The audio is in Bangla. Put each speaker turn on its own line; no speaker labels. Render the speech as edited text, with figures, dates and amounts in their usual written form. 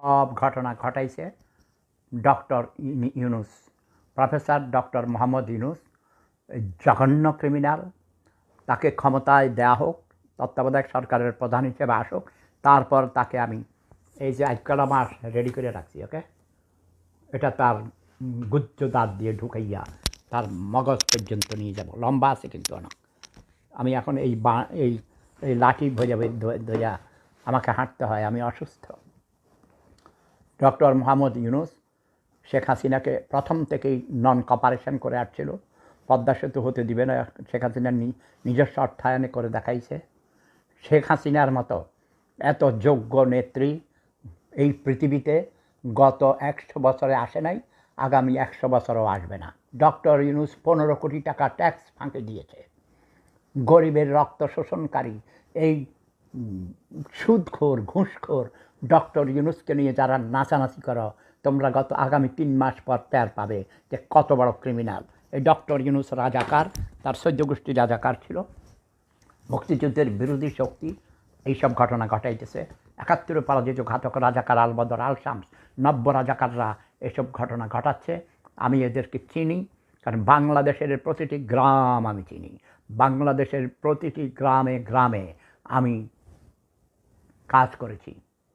সব ঘটনা ঘটাইছে doctor Yunus, professor doctor Mohammad Yunus. জঘন্য ক্রিমিনাল। তাকে ক্ষমতায় দেয়া হোক, তত্ত্বাবধায়ক সরকারের প্রধান হিসেবে আসুক, তারপর তাকে আমি এই যে আজকাল মাস রেডি করে রাখছি, ওকে, এটা তার গুজ্জ দাঁত দিয়ে ঢুকাইয়া তার মগজ পর্যন্ত নিয়ে যাব। লম্বা আছে কিন্তু অনেক। আমি এখন এই এই এই লাঠি ধইয়া আমাকে হাঁটতে হয়, আমি অসুস্থ। ডক্টর মোহাম্মদ ইউনূস শেখ হাসিনাকে প্রথম থেকেই নন কপারেশন করে আসছিল। পদ্মা সেতু হতে দিবে না, শেখ হাসিনার নিজস্ব অর্থায়নে করে দেখাইছে। শেখ হাসিনার মতো এত যোগ্য নেত্রী এই পৃথিবীতে গত 100 বছরে আসে নাই, আগামী 100 বছরও আসবে না। ডক্টর ইউনূস 15 কোটি টাকা ট্যাক্স ফাঁকে দিয়েছে। গরিবের রক্ত শোষণকারী এই সুদখোর ঘুষখোর ডক্টর ইউনূসকে নিয়ে যারা নাচানাচি করো, তোমরা আগামী 3 মাস পর টের পাবে যে কত বড় ক্রিমিনাল। এই ডক্টর ইউনূস রাজাকার, তার 14 গোষ্ঠী রাজাকার ছিল, মুক্তিযুদ্ধের বিরোধী শক্তি। এইসব ঘটনা ঘটাইতেছে। 71 পরাজিত ঘাতক রাজাকার আলবদর আল শামস, নব্য রাজাকাররা এসব ঘটনা ঘটাচ্ছে। আমি এদেরকে চিনি, কারণ বাংলাদেশের প্রতিটি গ্রাম আমি চিনি। বাংলাদেশের প্রতিটি গ্রামে গ্রামে আমি কাজ করেছি।